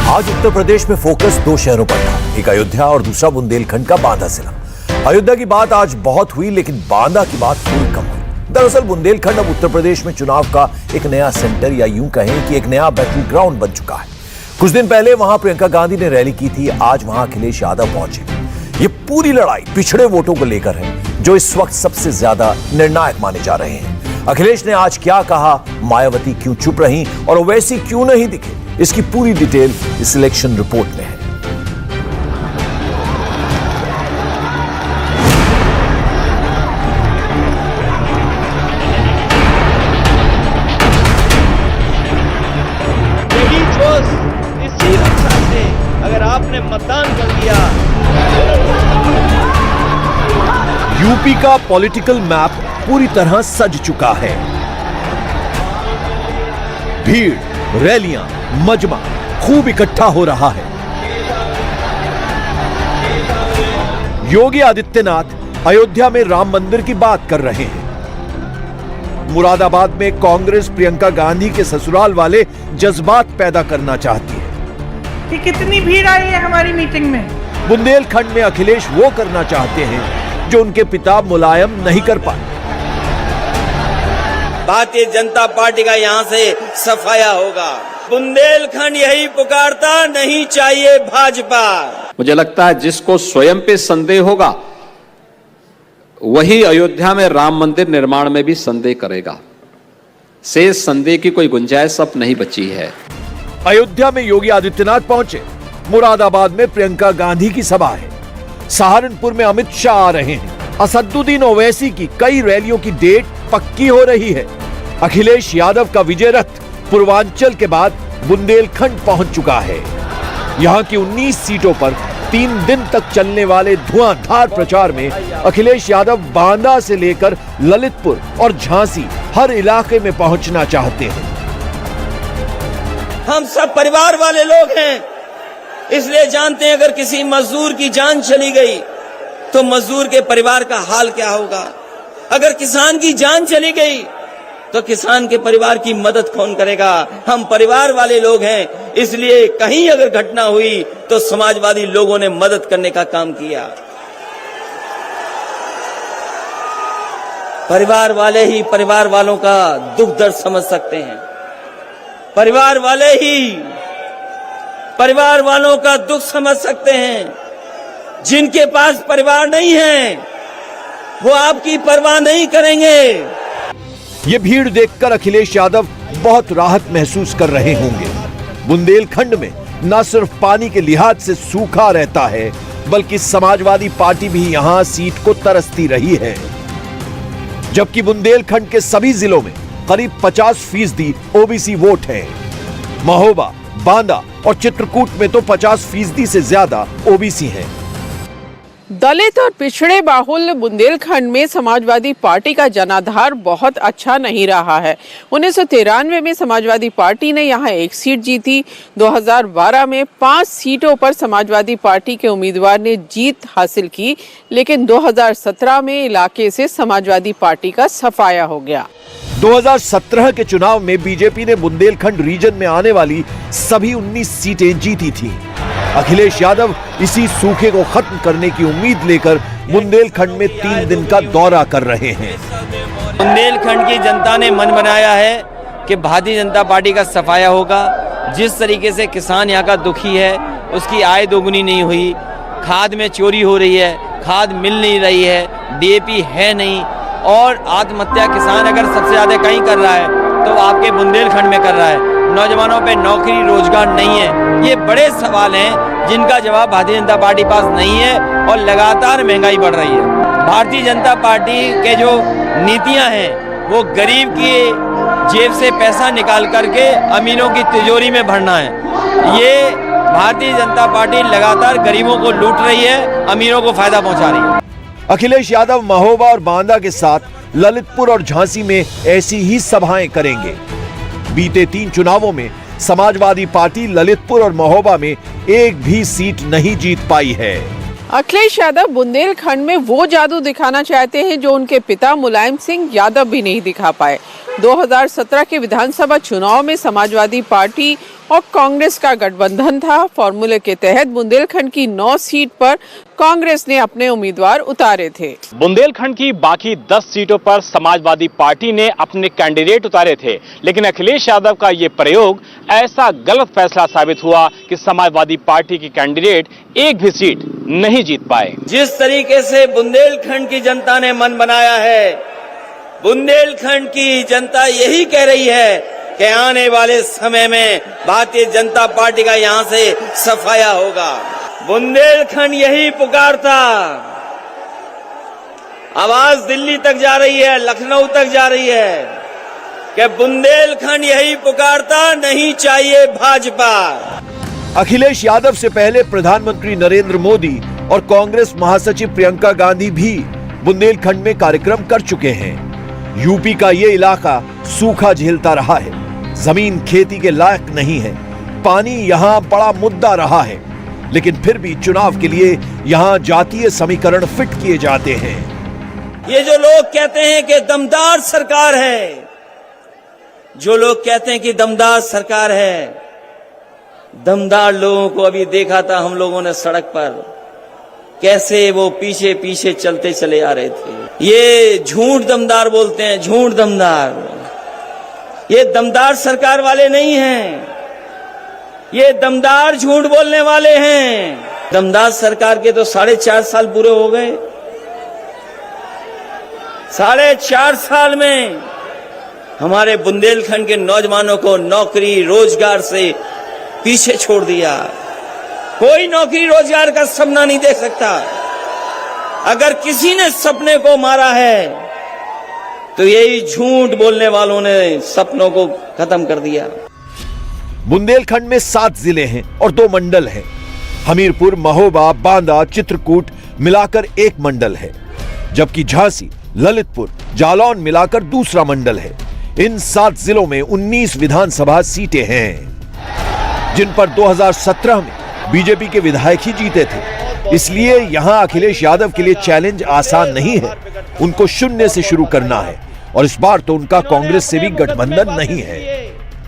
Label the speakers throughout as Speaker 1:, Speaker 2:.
Speaker 1: आज उत्तर प्रदेश में फोकस दो शहरों पर था, एक अयोध्या और दूसरा बुंदेलखंड का बांदा जिला। अयोध्या की बात आज बहुत हुई, लेकिन बांदा की बात थोड़ी कम हुई। दरअसल बुंदेलखंड अब उत्तर प्रदेश में चुनाव का एक नया सेंटर या यूं कहें कि एक नया बैटल ग्राउंड बन चुका है। कुछ दिन पहले वहां प्रियंका गांधी ने रैली की थी, आज वहां अखिलेश यादव पहुंचे। ये पूरी लड़ाई पिछड़े वोटों को लेकर है, जो इस वक्त सबसे ज्यादा निर्णायक माने जा रहे हैं। अखिलेश ने आज क्या कहा, मायावती क्यों चुप रहीं और ओवैसी क्यों नहीं दिखे, इसकी पूरी डिटेल इस इलेक्शन रिपोर्ट में है।
Speaker 2: यही जोश, इसी रक्षा से अगर आपने मतदान कर दिया।
Speaker 1: यूपी का पॉलिटिकल मैप पूरी तरह सज चुका है। भीड़, रैलियां, मजमा खूब इकट्ठा हो रहा है। योगी आदित्यनाथ अयोध्या में राम मंदिर की बात कर रहे हैं। मुरादाबाद में कांग्रेस प्रियंका गांधी के ससुराल वाले जज्बात पैदा करना चाहती है
Speaker 3: कि कितनी भीड़ आई है हमारी मीटिंग में।
Speaker 1: बुंदेलखंड में अखिलेश वो करना चाहते हैं जो उनके पिता मुलायम नहीं कर पाए।
Speaker 2: भारतीय जनता पार्टी का यहाँ से सफाया होगा। बुंदेलखंड यही पुकारता, नहीं चाहिए भाजपा।
Speaker 4: मुझे लगता है जिसको स्वयं पे संदेह होगा वही अयोध्या में राम मंदिर निर्माण में भी संदेह करेगा। शेष संदेह की कोई गुंजाइश अब नहीं बची है।
Speaker 1: अयोध्या में योगी आदित्यनाथ पहुंचे, मुरादाबाद में प्रियंका गांधी की सभा है, सहारनपुर में अमित शाह आ रहे हैं, असदुद्दीन ओवैसी की कई रैलियों की डेट पक्की हो रही है। अखिलेश यादव का विजय रथ पूर्वांचल के बाद बुंदेलखंड पहुंच चुका है। यहां की 19 सीटों पर 3 दिन तक चलने वाले धुआंधार प्रचार में अखिलेश यादव बांदा से लेकर ललितपुर और झांसी हर इलाके में पहुंचना चाहते हैं।
Speaker 2: हम सब परिवार वाले लोग हैं, इसलिए जानते हैं अगर किसी मजदूर की जान चली गई तो मजदूर के परिवार का हाल क्या होगा। अगर किसान की जान चली गई तो किसान के परिवार की मदद कौन करेगा। हम परिवार वाले लोग हैं, इसलिए कहीं अगर घटना हुई तो समाजवादी लोगों ने मदद करने का काम किया। परिवार वाले ही परिवार वालों का दुख दर्द समझ सकते हैं। परिवार वाले ही परिवार वालों का दुख समझ सकते हैं। जिनके पास परिवार नहीं है वो आपकी परवाह नहीं करेंगे।
Speaker 1: ये भीड़ देखकर अखिलेश यादव बहुत राहत महसूस कर रहे होंगे। बुंदेलखंड में न सिर्फ पानी के लिहाज से सूखा रहता है, बल्कि समाजवादी पार्टी भी यहां सीट को तरसती रही है। जबकि बुंदेलखंड के सभी जिलों में करीब 50% ओबीसी वोट हैं। महोबा, बांदा और चित्रकूट में तो 50% से ज्यादा ओबीसी हैं।
Speaker 5: दलित और पिछड़े बाहुल्य बुंदेलखंड में समाजवादी पार्टी का जनाधार बहुत अच्छा नहीं रहा है। 1993 में समाजवादी पार्टी ने यहां 1 सीट जीती। 2012 में 5 सीटों पर समाजवादी पार्टी के उम्मीदवार ने जीत हासिल की, लेकिन 2017 में इलाके से समाजवादी पार्टी का सफाया हो गया।
Speaker 1: 2017 के चुनाव में बीजेपी ने बुंदेलखंड रीजन में आने वाली सभी 19 सीटें जीती थी। अखिलेश यादव इसी सूखे को खत्म करने की उम्मीद लेकर बुंदेलखंड में 3 दिन का दौरा कर रहे हैं।
Speaker 2: बुंदेलखंड की जनता ने मन बनाया है कि भारतीय जनता पार्टी का सफाया होगा। जिस तरीके से किसान यहाँ का दुखी है, उसकी आय दोगुनी नहीं हुई, खाद में चोरी हो रही है, खाद मिल नहीं रही है, डीएपी है नहीं, और आत्महत्या किसान अगर सबसे ज्यादा कहीं कर रहा है तो आपके बुंदेलखंड में कर रहा है। नौजवानों पे नौकरी रोजगार नहीं है। ये बड़े सवाल हैं जिनका जवाब भारतीय जनता पार्टी पास नहीं है, और लगातार महंगाई बढ़ रही है। भारतीय जनता पार्टी के जो नीतियां हैं वो गरीब की जेब से पैसा निकाल करके अमीरों की तिजोरी में भरना है। ये भारतीय जनता पार्टी लगातार गरीबों को लूट रही है, अमीरों को फायदा पहुंचा रही है।
Speaker 1: अखिलेश यादव महोबा और बांदा के साथ ललितपुर और झांसी में ऐसी ही सभाएं करेंगे। बीते 3 चुनावों में समाजवादी पार्टी ललितपुर और महोबा में एक भी सीट नहीं जीत पाई है।
Speaker 5: अखिलेश यादव बुंदेलखंड में वो जादू दिखाना चाहते हैं जो उनके पिता मुलायम सिंह यादव भी नहीं दिखा पाए। 2017 के विधानसभा चुनाव में समाजवादी पार्टी और कांग्रेस का गठबंधन था। फॉर्मूले के तहत बुंदेलखंड की 9 सीट पर कांग्रेस ने अपने उम्मीदवार उतारे थे।
Speaker 6: बुंदेलखंड की बाकी 10 सीटों पर समाजवादी पार्टी ने अपने कैंडिडेट उतारे थे, लेकिन अखिलेश यादव का यह प्रयोग ऐसा गलत फैसला साबित हुआ कि समाजवादी पार्टी के कैंडिडेट एक भी सीट नहीं जीत पाए।
Speaker 2: जिस तरीके से बुंदेलखंड की जनता ने मन बनाया है, बुंदेलखंड की जनता यही कह रही है कि आने वाले समय में भारतीय जनता पार्टी का यहां से सफाया होगा। बुंदेलखंड यही पुकारता, आवाज दिल्ली तक जा रही है, लखनऊ तक जा रही है कि बुंदेलखंड यही पुकारता, नहीं चाहिए भाजपा।
Speaker 1: अखिलेश यादव से पहले प्रधानमंत्री नरेंद्र मोदी और कांग्रेस महासचिव प्रियंका गांधी भी बुंदेलखंड में कार्यक्रम कर चुके हैं। यूपी का ये इलाका सूखा झेलता रहा है, जमीन खेती के लायक नहीं है, पानी यहां बड़ा मुद्दा रहा है, लेकिन फिर भी चुनाव के लिए यहां जातीय समीकरण फिट किए जाते हैं।
Speaker 2: ये जो लोग कहते हैं कि दमदार सरकार है, जो लोग कहते हैं कि दमदार सरकार है, दमदार लोगों को अभी देखा था हम लोगों ने सड़क पर, कैसे वो पीछे पीछे चलते चले आ रहे थे। ये झूठ दमदार बोलते हैं, झूठ दमदार। ये दमदार सरकार वाले नहीं हैं, ये दमदार झूठ बोलने वाले हैं। दमदार सरकार के तो 4.5 साल पूरे हो गए। 4.5 साल में हमारे बुंदेलखंड के नौजवानों को नौकरी रोजगार से पीछे छोड़ दिया। कोई नौकरी रोजगार का सपना नहीं देख सकता। अगर किसी ने सपने को मारा है तो यही झूठ बोलने वालों ने सपनों को खत्म कर दिया।
Speaker 1: बुंदेलखंड में 7 जिले हैं और 2 मंडल हैं। हमीरपुर, महोबा, बांदा, चित्रकूट मिलाकर 1 मंडल है, जबकि झांसी, ललितपुर, जालौन मिलाकर दूसरा मंडल है। इन 7 जिलों में 19 विधानसभा सीटें हैं, जिन पर 2017 में बीजेपी के विधायक ही जीते थे। इसलिए यहां अखिलेश यादव के लिए चैलेंज आसान नहीं है। उनको शून्य से शुरू करना है, और इस बार तो उनका कांग्रेस से भी गठबंधन नहीं है।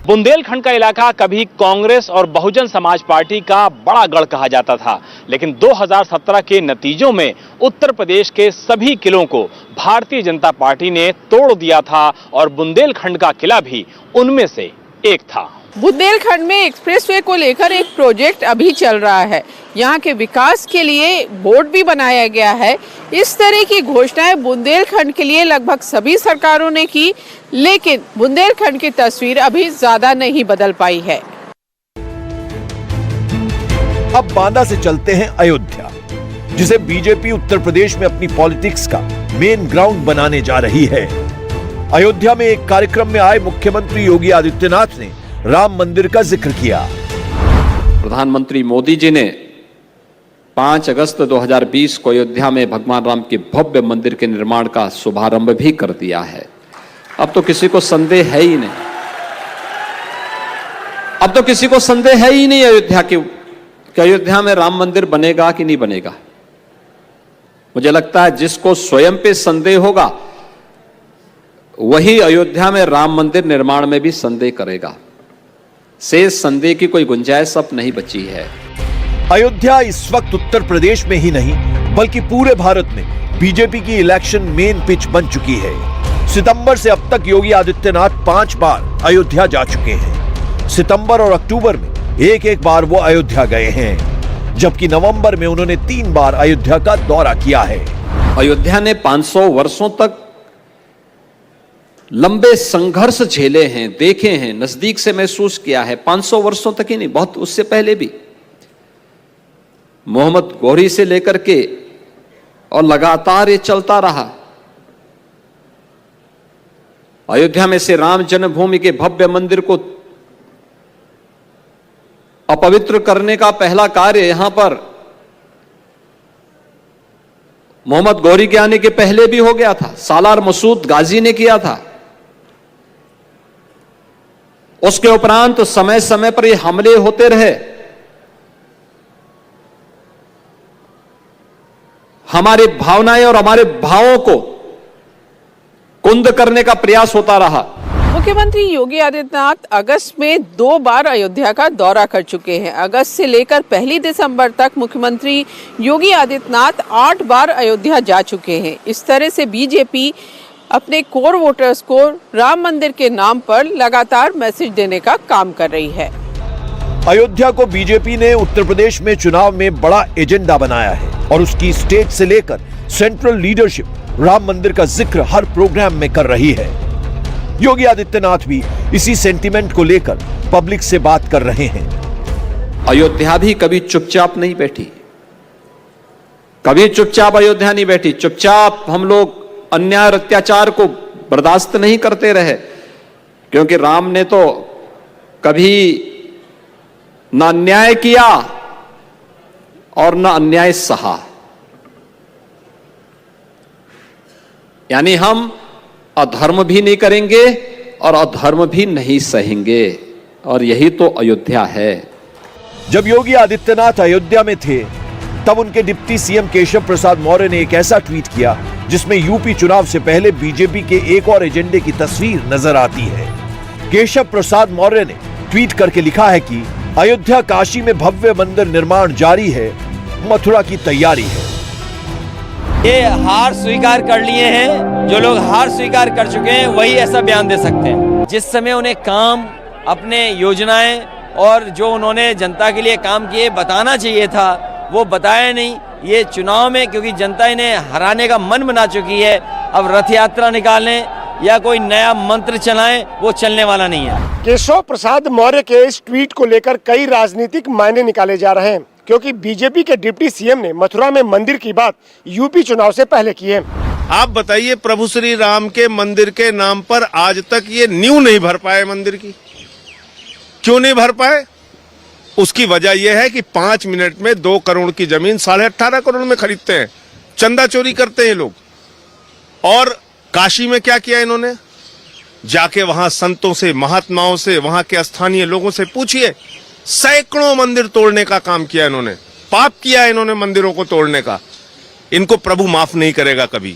Speaker 6: बुंदेलखंड का इलाका कभी कांग्रेस और बहुजन समाज पार्टी का बड़ा गढ़ कहा जाता था, लेकिन 2017 के नतीजों में उत्तर प्रदेश के सभी किलों को भारतीय जनता पार्टी ने तोड़ दिया था, और बुंदेलखंड का किला भी उनमें से एक था।
Speaker 5: बुंदेलखंड में एक्सप्रेसवे को लेकर एक प्रोजेक्ट अभी चल रहा है। यहाँ के विकास के लिए बोर्ड भी बनाया गया है। इस तरह की घोषणाएं बुंदेलखंड के लिए लगभग सभी सरकारों ने की, लेकिन बुंदेलखंड की तस्वीर अभी ज्यादा नहीं बदल पाई है।
Speaker 1: अब बांदा से चलते हैं अयोध्या, जिसे बीजेपी उत्तर प्रदेश में अपनी पॉलिटिक्स का मेन ग्राउंड बनाने जा रही है। अयोध्या में एक कार्यक्रम में आए मुख्यमंत्री योगी आदित्यनाथ ने राम मंदिर का जिक्र किया।
Speaker 4: प्रधानमंत्री मोदी जी ने 5 अगस्त 2020 को अयोध्या में भगवान राम के भव्य मंदिर के निर्माण का शुभारंभ भी कर दिया है। अब तो किसी को संदेह है ही नहीं, अब तो किसी को संदेह है ही नहीं अयोध्या कि अयोध्या में राम मंदिर बनेगा कि नहीं बनेगा। मुझे लगता है जिसको स्वयं पे संदेह होगा वही अयोध्या में राम मंदिर निर्माण में भी संदेह करेगा। शेष संदेह की कोई गुंजाइश अब नहीं बची है।
Speaker 1: अयोध्या इस वक्त उत्तर प्रदेश में ही नहीं बल्कि पूरे भारत में बीजेपी की इलेक्शन मेन पिच बन चुकी है। सितंबर से अब तक योगी आदित्यनाथ 5 बार अयोध्या जा चुके हैं। सितंबर और अक्टूबर में एक बार वो अयोध्या गए हैं, जबकि नवंबर में उन्होंने 3 बार अयोध्या का दौरा किया है।
Speaker 4: अयोध्या ने 500 वर्षों तक लंबे संघर्ष झेले हैं, देखे हैं, नजदीक से महसूस किया है। 500 वर्षों तक ही नहीं, बहुत उससे पहले भी मोहम्मद गौरी से लेकर के और लगातार ये चलता रहा। अयोध्या में से राम जन्मभूमि के भव्य मंदिर को अपवित्र करने का पहला कार्य यहां पर मोहम्मद गौरी के आने के पहले भी हो गया था। सालार मसूद गाजी ने किया था। उसके उपरांत तो समय समय पर ये हमले होते रहे। हमारी भावनाएं और हमारे भावों को कुंद करने का प्रयास होता रहा।
Speaker 5: मुख्यमंत्री योगी आदित्यनाथ अगस्त में 2 बार अयोध्या का दौरा कर चुके हैं। अगस्त से लेकर 1 दिसंबर तक मुख्यमंत्री योगी आदित्यनाथ 8 बार अयोध्या जा चुके हैं। इस तरह से बीजेपी अपने कोर वोटर्स को राम मंदिर के नाम पर लगातार मैसेज देने का काम कर रही है।
Speaker 1: अयोध्या को बीजेपी ने उत्तर प्रदेश में चुनाव में बड़ा एजेंडा बनाया है और उसकी स्टेट से लेकर सेंट्रल लीडरशिप राम मंदिर का जिक्र हर प्रोग्राम में कर रही है। योगी आदित्यनाथ भी इसी सेंटीमेंट को लेकर पब्लिक से बात कर रहे हैं।
Speaker 4: अयोध्या भी कभी चुपचाप नहीं बैठी, कभी चुपचाप अयोध्या नहीं बैठी। चुपचाप हम लोग अन्याय और अत्याचार को बर्दाश्त नहीं करते रहे, क्योंकि राम ने तो कभी ना अन्याय किया और ना अन्याय सहा। यानी हम अधर्म भी नहीं करेंगे और अधर्म भी नहीं सहेंगे, और यही तो अयोध्या है।
Speaker 1: जब योगी आदित्यनाथ अयोध्या में थे तब उनके डिप्टी सीएम केशव प्रसाद मौर्य ने एक ऐसा ट्वीट किया जिसमें यूपी चुनाव से पहले बीजेपी के एक और एजेंडे की तस्वीर नजर आती है। केशव प्रसाद मौर्य ने ट्वीट करके लिखा है कि अयोध्या काशी में भव्य मंदिर निर्माण जारी है, मथुरा की तैयारी है।
Speaker 2: ये हार स्वीकार कर लिए हैं, जो लोग हार स्वीकार कर चुके हैं वही ऐसा बयान दे सकते हैं। जिस समय उन्हें काम, अपने योजनाएं और जो उन्होंने जनता के लिए काम किए बताना चाहिए था, वो बताया नहीं। ये चुनाव में क्योंकि जनता इन्हें हराने का मन बना चुकी है, अब रथ यात्रा निकालें या कोई नया मंत्र चलाएं, वो चलने वाला नहीं है।
Speaker 7: केशव प्रसाद मौर्य के इस ट्वीट को लेकर कई राजनीतिक मायने निकाले जा रहे हैं, क्योंकि बीजेपी के डिप्टी सीएम ने मथुरा में मंदिर की बात यूपी चुनाव से पहले की है।
Speaker 8: आप बताइए, प्रभु श्री राम के मंदिर के नाम पर आज तक ये नींव नहीं भर पाए मंदिर की। क्यों नहीं भर पाए? उसकी वजह यह है कि 5 मिनट में 2 करोड़ की जमीन 18.5 करोड़ में खरीदते हैं, चंदा चोरी करते हैं लोग। और काशी में क्या किया इन्होंने? जाके वहां संतों से, महात्माओं से, वहां के स्थानीय लोगों से पूछिए, सैकड़ों मंदिर तोड़ने का काम किया इन्होंने, पाप किया इन्होंने मंदिरों को तोड़ने का। इनको प्रभु माफ नहीं करेगा कभी।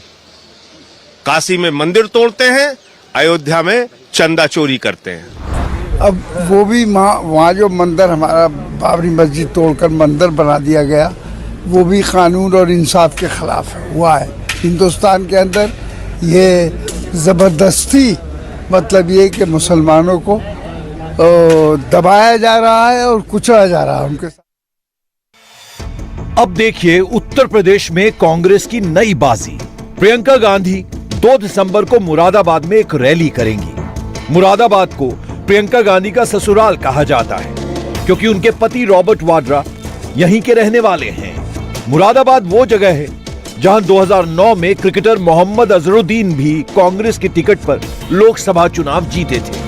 Speaker 8: काशी में मंदिर तोड़ते हैं, अयोध्या में चंदा चोरी करते हैं।
Speaker 9: अब वो भी वहाँ जो मंदिर हमारा बाबरी मस्जिद तोड़कर मंदिर बना दिया गया, वो भी कानून और इंसाफ के खिलाफ हुआ है। हिंदुस्तान के अंदर ये ज़बरदस्ती, मतलब ये कि मुसलमानों को दबाया जा रहा है और कुचला जा रहा है उनके साथ।
Speaker 1: अब देखिए उत्तर प्रदेश में कांग्रेस की नई बाजी। प्रियंका गांधी 2 दिसंबर को मुरादाबाद में एक रैली करेंगी। मुरादाबाद को प्रियंका गांधी का ससुराल कहा जाता है क्योंकि उनके पति रॉबर्ट वाड्रा यहीं के रहने वाले हैं। मुरादाबाद वो जगह है जहां 2009 में क्रिकेटर मोहम्मद अजहरुद्दीन भी कांग्रेस की टिकट पर लोकसभा चुनाव जीते थे।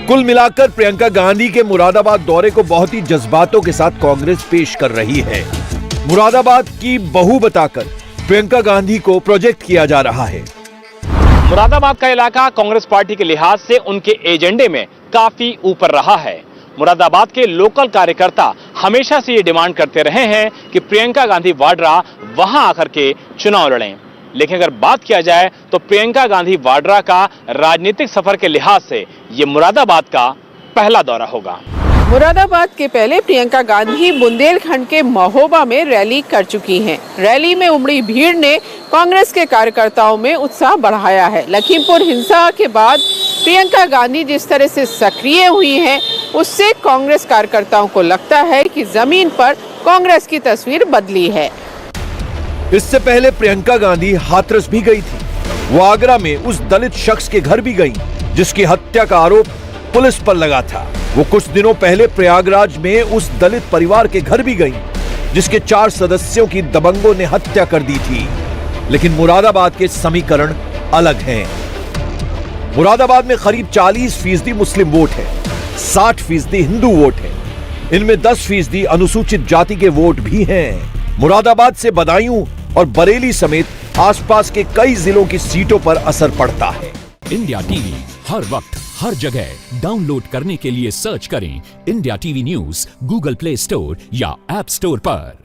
Speaker 1: कुल मिलाकर प्रियंका गांधी के मुरादाबाद दौरे को बहुत ही जज्बातों के साथ कांग्रेस पेश कर रही है। मुरादाबाद की बहू बताकर प्रियंका गांधी को प्रोजेक्ट किया जा रहा है।
Speaker 6: मुरादाबाद का इलाका कांग्रेस पार्टी के लिहाज से उनके एजेंडे में काफी ऊपर रहा है। मुरादाबाद के लोकल कार्यकर्ता हमेशा से ये डिमांड करते रहे हैं कि प्रियंका गांधी वाड्रा वहां आकर के चुनाव लड़ें। लेकिन अगर बात किया जाए तो प्रियंका गांधी वाड्रा का राजनीतिक सफर के लिहाज से ये मुरादाबाद का पहला दौरा होगा।
Speaker 5: मुरादाबाद के पहले प्रियंका गांधी बुंदेलखंड के महोबा में रैली कर चुकी हैं। रैली में उमड़ी भीड़ ने कांग्रेस के कार्यकर्ताओं में उत्साह बढ़ाया है। लखीमपुर हिंसा के बाद प्रियंका गांधी जिस तरह से सक्रिय हुई हैं, उससे कांग्रेस कार्यकर्ताओं को लगता है कि जमीन पर कांग्रेस की तस्वीर बदली है।
Speaker 1: इससे पहले प्रियंका गांधी हाथरस भी गई थी। वो आगरा में उस दलित शख्स के घर भी गई जिसकी हत्या का आरोप पुलिस पर लगा था। वो कुछ दिनों पहले प्रयागराज में उस दलित परिवार के घर भी गई जिसके 4 सदस्यों की दबंगों ने हत्या कर दी थी। लेकिन मुरादाबाद के समीकरण अलग हैं। मुरादाबाद में करीब 40% मुस्लिम वोट है, 60% हिंदू वोट है। इनमें 10% अनुसूचित जाति के वोट भी हैं। मुरादाबाद से बदायूं और बरेली समेत आसपास के कई जिलों की सीटों पर असर पड़ता है।
Speaker 10: इंडिया टीवी हर वक्त हर जगह डाउनलोड करने के लिए सर्च करें India TV news Google play store या ऐप स्टोर पर।